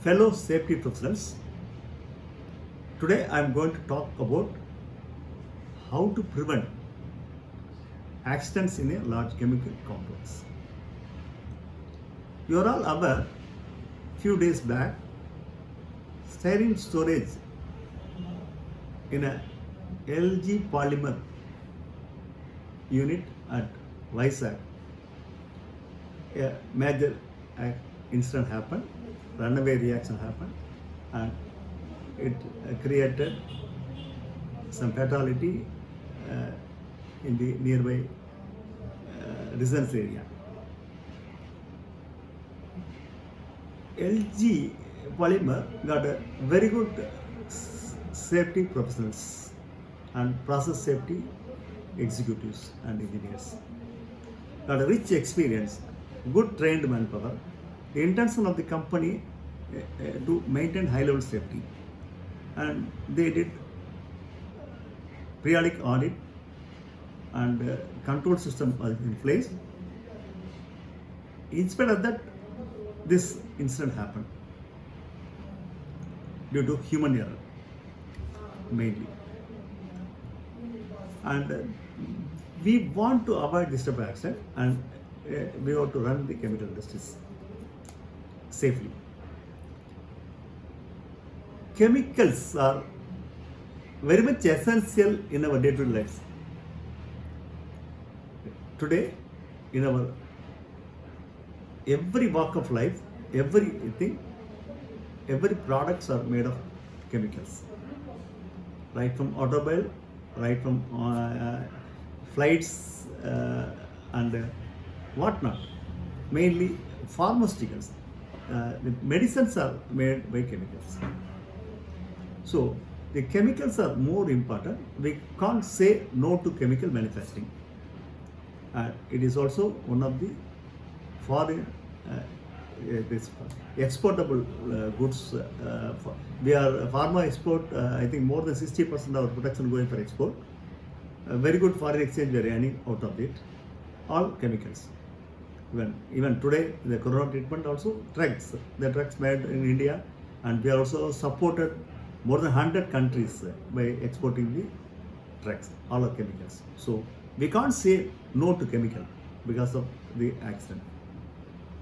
Fellow safety professionals, today I am going to talk about how to prevent accidents in a large chemical complex. You are all aware, few days back, styrene storage in a LG polymer unit at Vizag, a major incident happened, runaway reaction happened, and it created some fatality in the nearby residence area. LG Polymer got a very good safety professionals and process safety executives and engineers. Got a rich experience, good trained manpower. The intention of the company to maintain high level safety, and they did periodic audit and control system was in place. In spite of that, this incident happened due to human error mainly, and we want to avoid this type of accident, and we want to run the chemical industries safely. Chemicals are very much essential in our day-to-day lives. Today, in our every walk of life, everything, every products are made of chemicals. Right from automobile, right from flights and whatnot. Mainly pharmaceuticals. The medicines are made by chemicals. So the chemicals are more important. We can't say no to chemical manufacturing. It is also one of the foreign this exportable goods. We are pharma export. I think more than 60% of our production going for export. Very good foreign exchange we are earning out of it. All chemicals. Even today, the corona treatment also drugs. The drugs made in India, and we are also supported more than 100 countries by exporting the drugs. All are chemicals. So we can't say no to chemical because of the accident,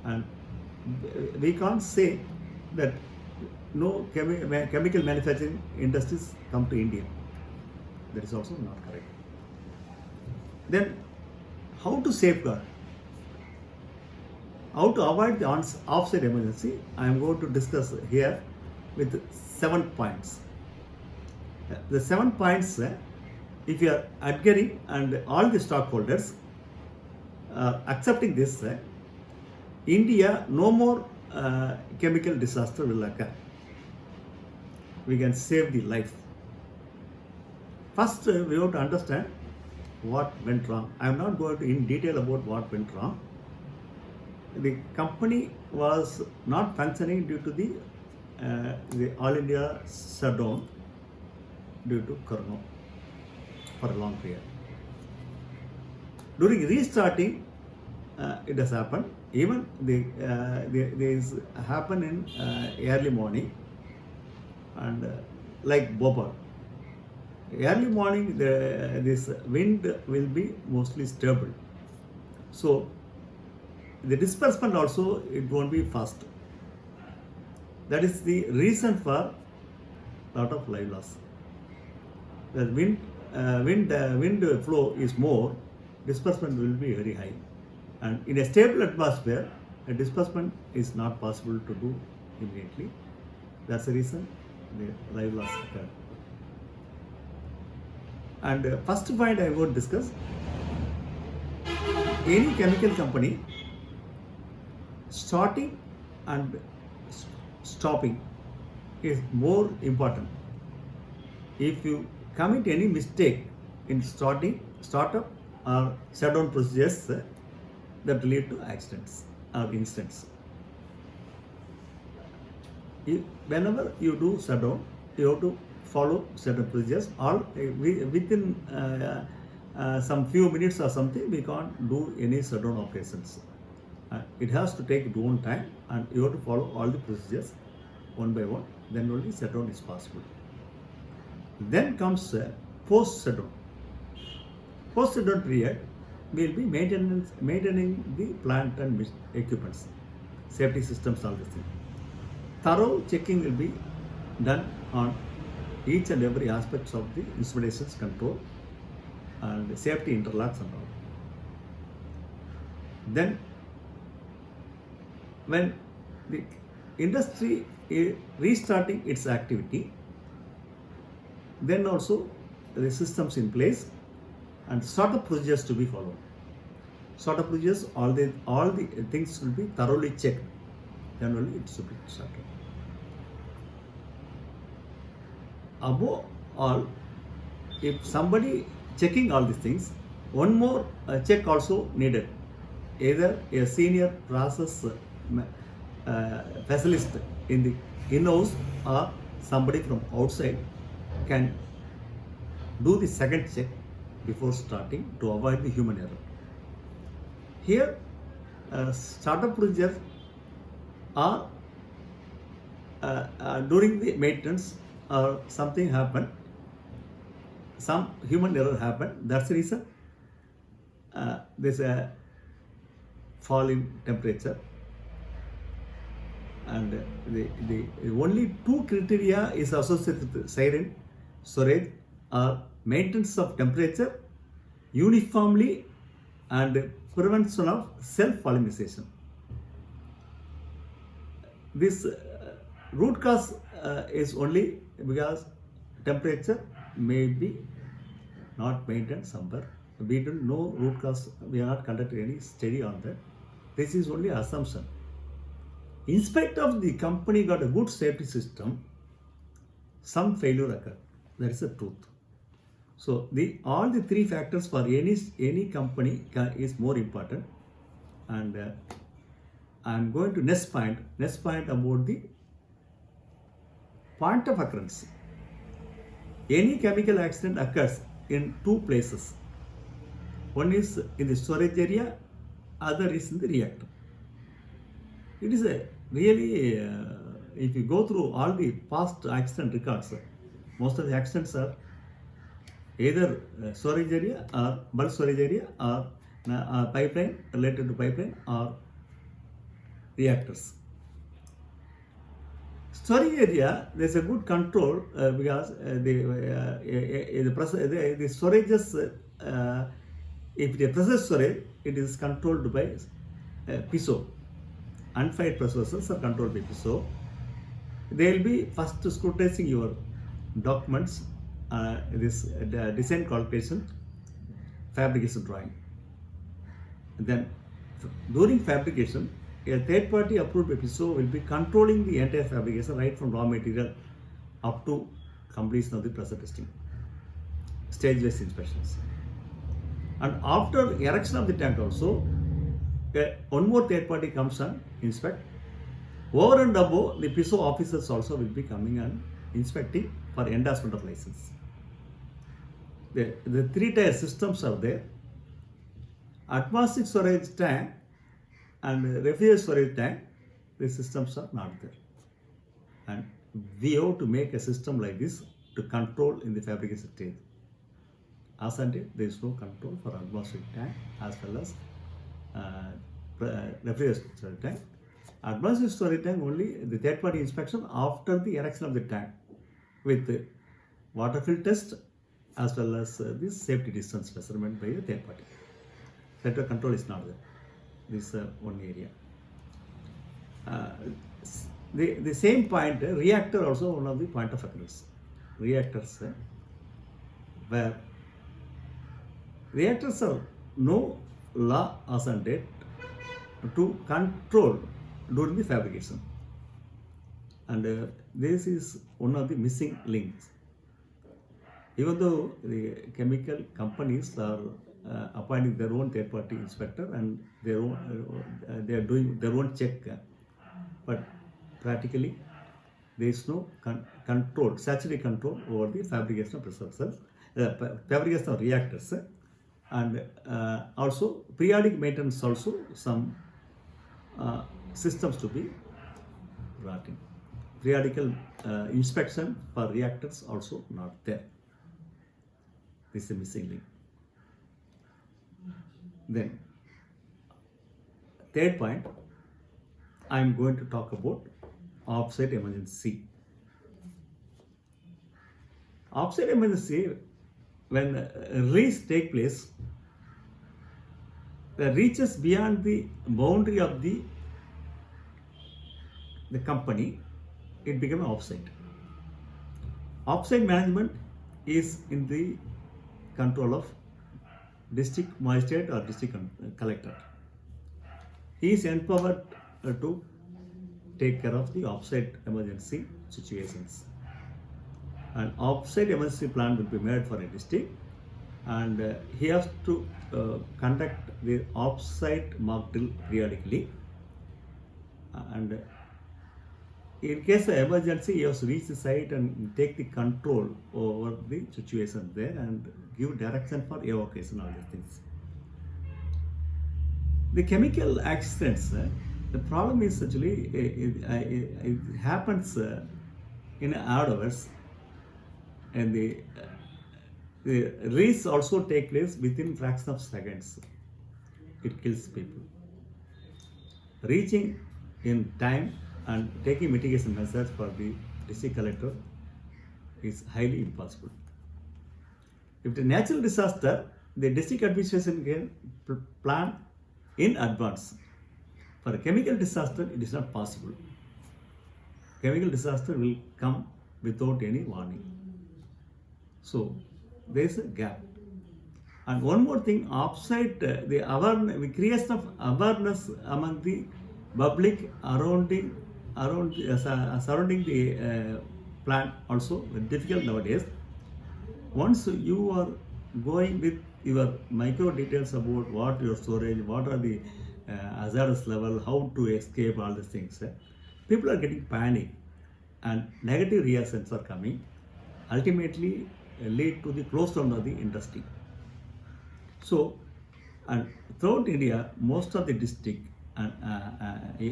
and we can't say that no chemical manufacturing industries come to India. That is also not correct. Then, how to safeguard? How to avoid the offsite emergency? I am going to discuss here with 7 points. The 7 points, if you are adhering and all the stockholders are accepting this, India, no more chemical disaster will occur. We can save the life. First, we have to understand what went wrong. I am not going to in detail about what went wrong. The company was not functioning due to the All India shutdown due to Corona for a long period. During restarting, it has happened. Even this happened in early morning, and like Bhopal. Early morning, this wind will be mostly stable. So the disbursement also, it won't be fast. That is the reason for lot of life loss. The wind flow is more, disbursement will be very high. And in a stable atmosphere, a disbursement is not possible to do immediately. That's the reason the life loss occurred. And first point I would discuss, any chemical company starting and stopping is more important. If you commit any mistake in startup or shutdown procedures, that lead to accidents or incidents. Whenever you do shutdown, you have to follow certain procedures. Within some few minutes or something, we can't do any shutdown operations. It has to take its own time, and you have to follow all the procedures. one by one, then only shutdown is possible. Then comes post shutdown. Post shutdown period will be maintaining the plant and equipments, safety systems, all this thing. Thorough checking will be done on each and every aspects of the instrumentations control and safety interlocks and all. Then when the industry is restarting its activity, then also the systems in place and startup procedures to be followed. Startup procedures, all the things will be thoroughly checked. Then only it should be started. Above all, if somebody checking all these things, one more check also needed. Either a senior process specialist in the in-house or somebody from outside can do the second check before starting to avoid the human error. Here, startup procedures are during the maintenance or something happened, some human error happened. That's the reason there's a fall in temperature. And the only two criteria is associated with siren storage are maintenance of temperature uniformly and prevention of self-polymerization. This root cause is only because temperature may be not maintained somewhere. We don't know root cause. We are not conducted any study on that. This is only assumption. In spite of the company got a good safety system, some failure occurred. That is the truth. So all the three factors for any company is more important. And I am going to next point about the point of occurrence. Any chemical accident occurs in two places. One is in the storage area, other is in the reactor. It is a really, if you go through all the past accident records, most of the accidents are either storage area or bulk storage area or pipeline, related to pipeline or reactors. Storage area, there is a good control because the storages, if the process storage, it is controlled by PISO. Unfired processes are controlled by PISO. They will be first scrutinizing your documents, this design calculation, fabrication drawing. Then during fabrication, a third party approved by PISO will be controlling the entire fabrication right from raw material up to completion of the process testing, stage-wise inspections. And after erection of the tank also, one more third party comes and inspect. Over and above, the PISO officers also will be coming and inspecting for endorsement of license. The three-tier systems are there. Atmospheric storage tank and refrigerant storage tank, the systems are not there. And we have to make a system like this to control in the fabrication stage. As until there is no control for atmospheric tank as well as refrigerant storage tank. Atmospheric storage tank only the third party inspection after the erection of the tank with water fill test as well as this safety distance measurement by the third party. Center control is not there. This one area. The same point, reactor also one of the point of occurrence. Reactors where reactors are no law as on date to control during the fabrication, and this is one of the missing links. Even though the chemical companies are appointing their own third party inspector and they are doing their own check, but practically there is no control, statutory control over the fabrication of processors, fabrication of reactors, and also periodic maintenance also some systems to be brought in. periodical inspection for reactors also not there. This is a missing link. Then, third point, I am going to talk about offsite emergency. Offsite emergency, when release take place, reaches beyond the boundary of the company, it becomes offsite. Offsite management is in the control of district magistrate or district collector. He is empowered to take care of the offsite emergency situations. An offsite emergency plan will be made for a district, and he has to conduct the offsite mock drill periodically, and in case of emergency, he has to reach the site and take the control over the situation there and give direction for evacuation, all these things. The chemical accidents, the problem is actually it happens in odd hours, and the release also take place within fraction of seconds. It kills people. Reaching in time and taking mitigation measures for the district collector is highly impossible. If the natural disaster, the district administration can plan in advance. For a chemical disaster, it is not possible. Chemical disaster will come without any warning. So there is a gap. And one more thing, offsite, the creation of awareness among the public surrounding the plant also difficult nowadays. Once you are going with your micro details about what your storage, what are the hazardous level, how to escape, all these things, people are getting panic and negative reactions are coming, ultimately lead to the close down of the industry. So, and throughout India, most of the district, and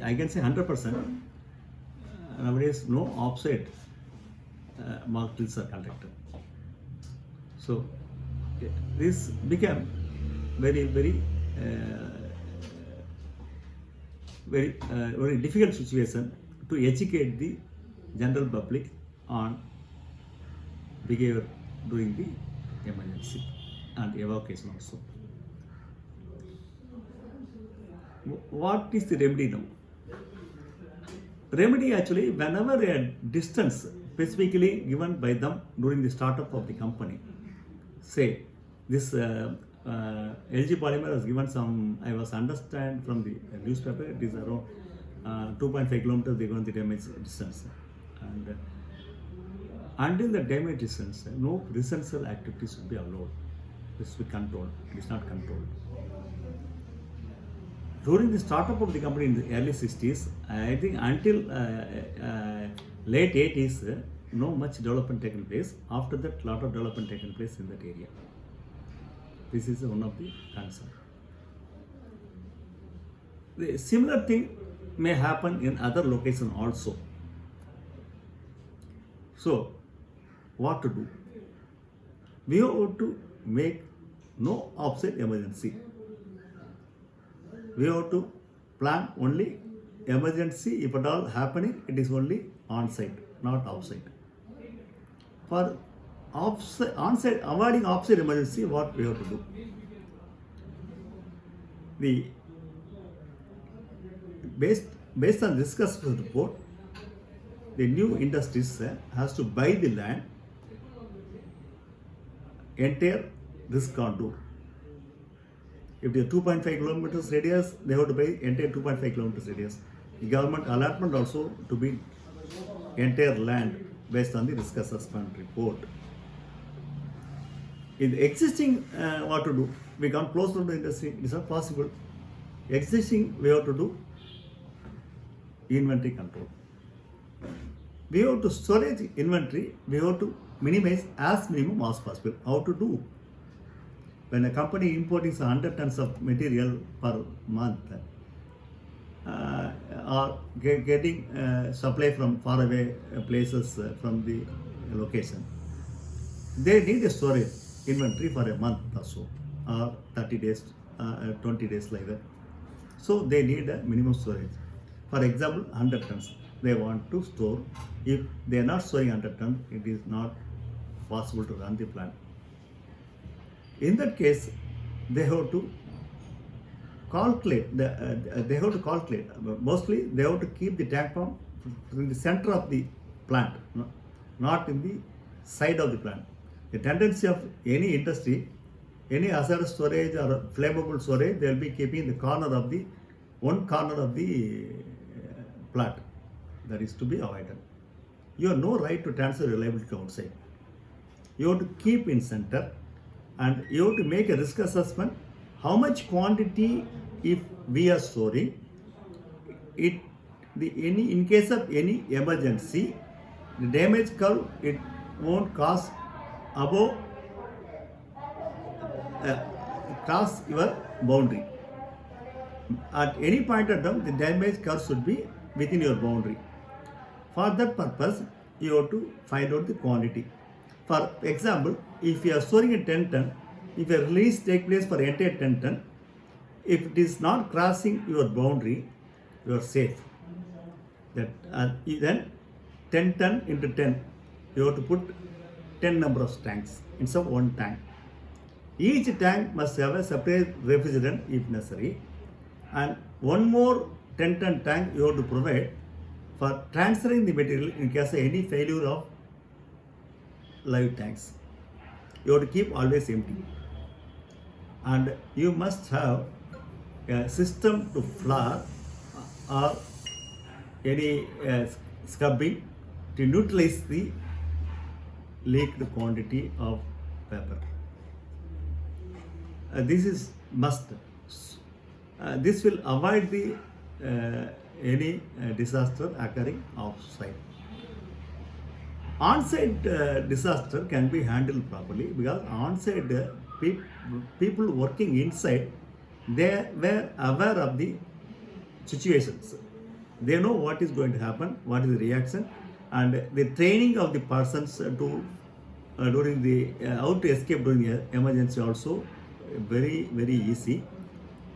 I can say 100%, nowadays no offsite mock drills are conducted. So this became very difficult situation to educate the general public on behavior during the emergency and evacuation also. What is the remedy now? Remedy actually, whenever a distance specifically given by them during the startup of the company, say this LG Polymer has given some, I was understand from the newspaper, it is around 2.5 kilometers they given the damage distance, and until the damage distance, no essential activities should be allowed. This will be controlled. It is not controlled. During the startup of the company in the early 60s, I think until late 80s, no much development taken place. After that, lot of development taken place in that area. This is one of the concerns. The similar thing may happen in other locations also. So, what to do? We have to make no offsite emergency. We have to plan only emergency. If at all happening, it is only on-site, not off-site. For on-site, avoiding off-site emergency, what we have to do? Based on discussed report, the new industries has to buy the land, entire risk contour. If they are 2.5 kilometers radius, they have to buy entire 2.5 kilometers radius. The government allotment also to be entire land based on the risk assessment report. In the existing, what to do? We can't close down the industry. It is not possible. Existing, we have to do inventory control. We have to storage inventory. We have to minimize as minimum as possible. How to do? When a company importing 100 tons of material per month, or getting supply from faraway places from the location. They need a storage inventory for a month or so, or 30 days, 20 days like that. So they need a minimum storage. For example, 100 tons they want to store. If they are not storing 100 tons, it is not possible to run the plant. In that case, they have to calculate. They have to calculate. Mostly, they have to keep the tank pump in the center of the plant, not in the side of the plant. The tendency of any industry, any hazardous storage or flammable storage, they will be keeping the one corner of the plant. That is to be avoided. You have no right to transfer reliability outside. You have to keep in center, and you have to make a risk assessment. How much quantity if we are storing it, in case of any emergency, the damage curve it won't cross above cross your boundary. At any point of time, the damage curve should be within your boundary. For that purpose, you have to find out the quantity. For example, if you are storing a 10 ton, if a release takes place for entire 10 ton, if it is not crossing your boundary, you are safe. That then 10 ton into 10, you have to put 10 number of tanks instead of one tank. Each tank must have a separate refrigerant if necessary, and one more 10 ton tank you have to provide for transferring the material in case of any failure of live tanks. You have to keep always empty, and you must have a system to floor or any scrubbing to neutralize the leaked quantity of paper. This is must. This will avoid the any disaster occurring off-site. On-site disaster can be handled properly because on-site people working inside, they were aware of the situations. They know what is going to happen, what is the reaction, and the training of the persons to during the how to escape during the emergency also very easy.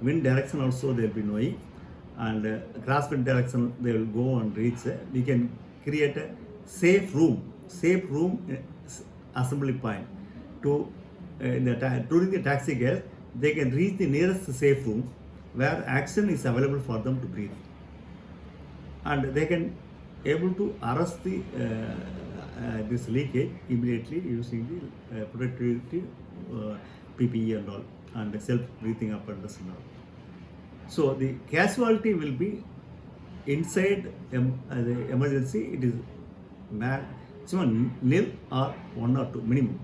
Wind direction also they will be knowing, and crosswind direction they will go and reach. We can create a safe room assembly point to during the taxi gas they can reach the nearest safe room where action is available for them to breathe, and they can able to arrest the this leakage immediately using the protective PPE and all, and self-breathing apparatus and all. So the casualty will be inside the emergency. It is maximum nil or 1 or 2 minimum.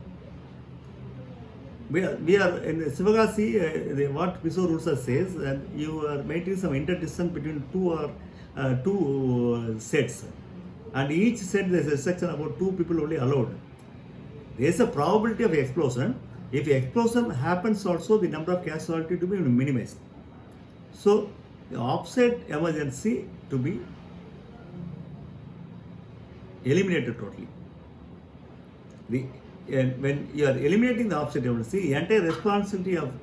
We are in the Sivagasi, what Piso rules says, and you are maintaining some interdistance between two sets, and each set there is a section about 2 people only allowed. There is a probability of explosion. If explosion happens also, the number of casualty to be minimized. So the offset emergency to be eliminated totally. When you are eliminating the offset emergency, the entire responsibility of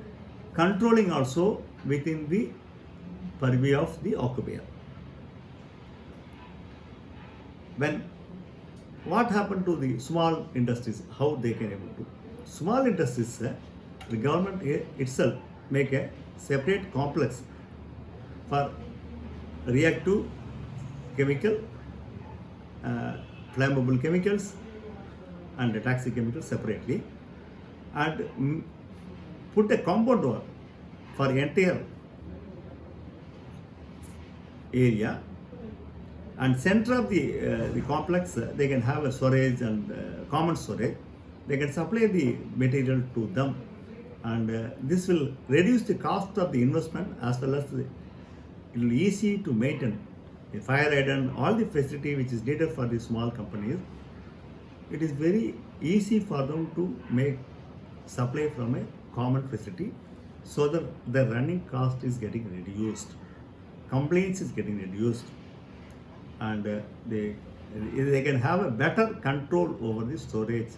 controlling also within the purview of the occupier. What happened to the small industries, how they can able to? Small industries, the government itself make a separate complex for reactive chemical, flammable chemicals and toxic chemicals separately, and put a compound wall for entire area, and center of the complex they can have a storage and common storage. They can supply the material to them, and this will reduce the cost of the investment as well as it will be easy to maintain the fire hydrant, all the facility which is needed for the small companies. It is very easy for them to make supply from a common facility, so that the running cost is getting reduced. complaints is getting reduced, and they can have a better control over the storage.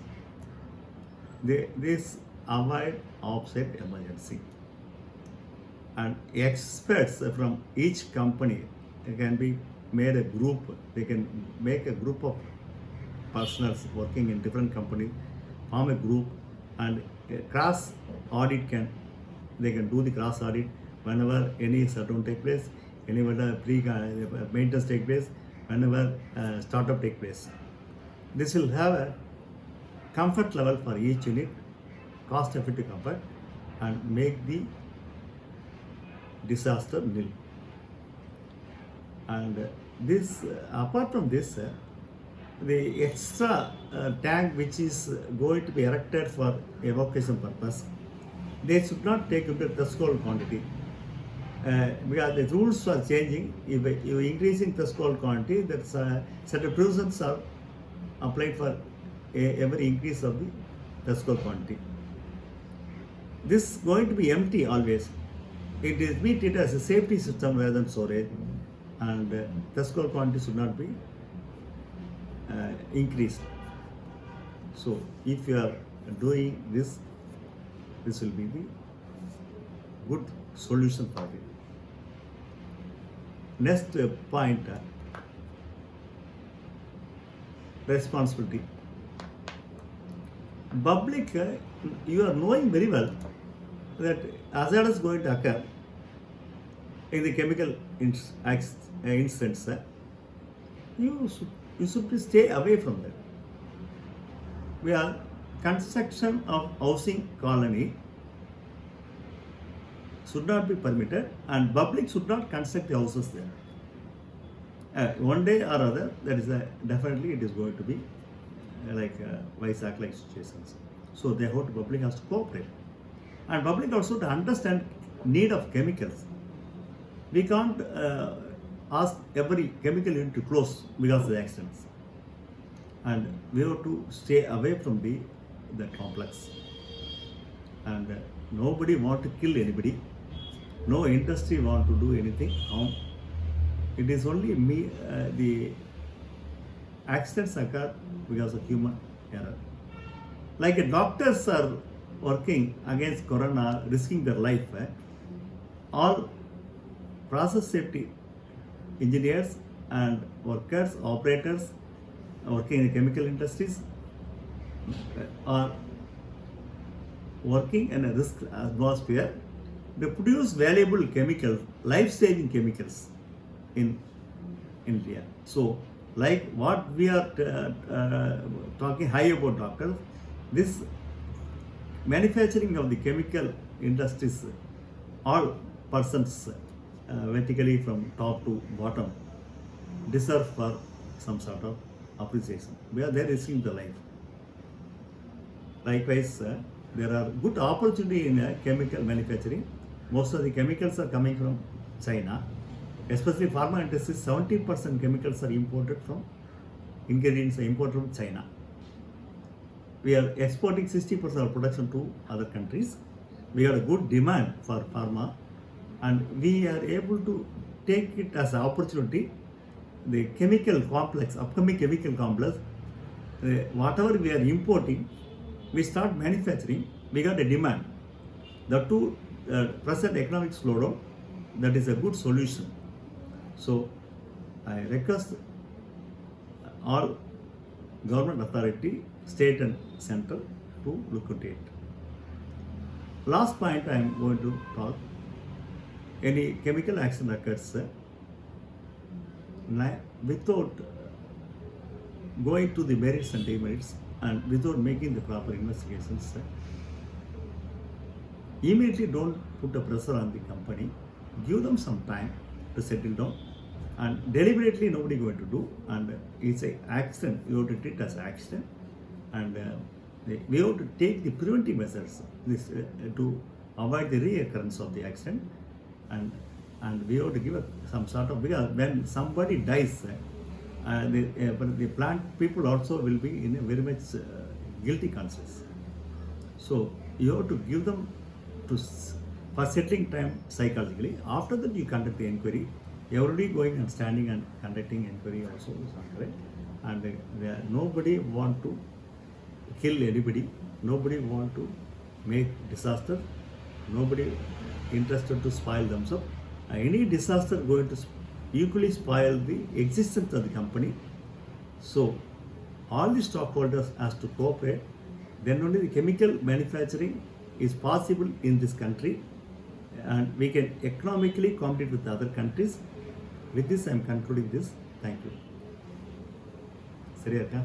This avoid offset emergency, and experts from each company can be made a group. They can make a group of personals working in different companies, form a group, and cross audit they can do the cross audit whenever any shutdown take place, whenever maintenance take place, whenever startup take place. This will have a comfort level for each unit, cost effective comfort, and make the disaster nil. And this, apart from this, the extra tank which is going to be erected for evacuation purpose, they should not take into threshold quantity. Because the rules are changing. If you increasing threshold quantity, that's certain provisions are applied for every increase of the threshold quantity. This is going to be empty always. It is treated as a safety system rather than storage, and threshold quantity should not be increased. So if you are doing this, this will be the good solution for it. Next point, responsibility. Public, you are knowing very well that hazard is going to occur in the chemical instance. You should stay away from that. We are construction of housing colony should not be permitted, and public should not construct the houses there. One day or other, that is definitely it is going to be like Vizag-like situations. So therefore, the public has to cooperate, and public also to understand need of chemicals. We can't ask every chemical unit to close because of the accidents, and we have to stay away from the complex. And nobody want to kill anybody. No industry want to do anything harm. It is only the accidents occur because of human error. Like doctors are working against corona, risking their life. All process safety engineers and workers, operators working in the chemical industries are working in a risk atmosphere. They produce valuable chemicals, life-saving chemicals in India. So, like what we are talking high about doctors, this manufacturing of the chemical industries, all persons vertically from top to bottom deserve for some sort of appreciation. We are there risking the life. Likewise, there are good opportunity in chemical manufacturing. Most of the chemicals are coming from China, especially pharma industry. 70% chemicals are imported from ingredients are imported from China. We are exporting 60% of production to other countries. We have a good demand for pharma, and we are able to take it as an opportunity. The chemical complex, upcoming chemical complex, whatever we are importing, we start manufacturing. We got a demand. The two present economic slowdown, that is a good solution. So I request all government authority, state and central, to look at it. Last point I am going to talk. Any chemical accident occurs without going to the merits and demerits, and without making the proper investigations. Immediately don't put a pressure on the company. Give them some time to settle down, and deliberately nobody going to do. And it's an accident. You have to treat it as an accident, and we have to take the preventive measures to avoid the reoccurrence of the accident, and we have to give some sort of, because when somebody dies, the plant people also will be in a very much guilty conscience. So you have to give them for settling time psychologically. After that, you conduct the inquiry, Everybody going and standing and conducting inquiry also is not correct. And nobody want to kill anybody. Nobody want to make disaster. Nobody interested to spoil themselves. Any disaster going to equally spoil the existence of the company. So all the stockholders has to cooperate. Then only the chemical manufacturing is possible in this country, and we can economically compete with other countries. With this, I am concluding this. Thank you. சரியா இருக்கா?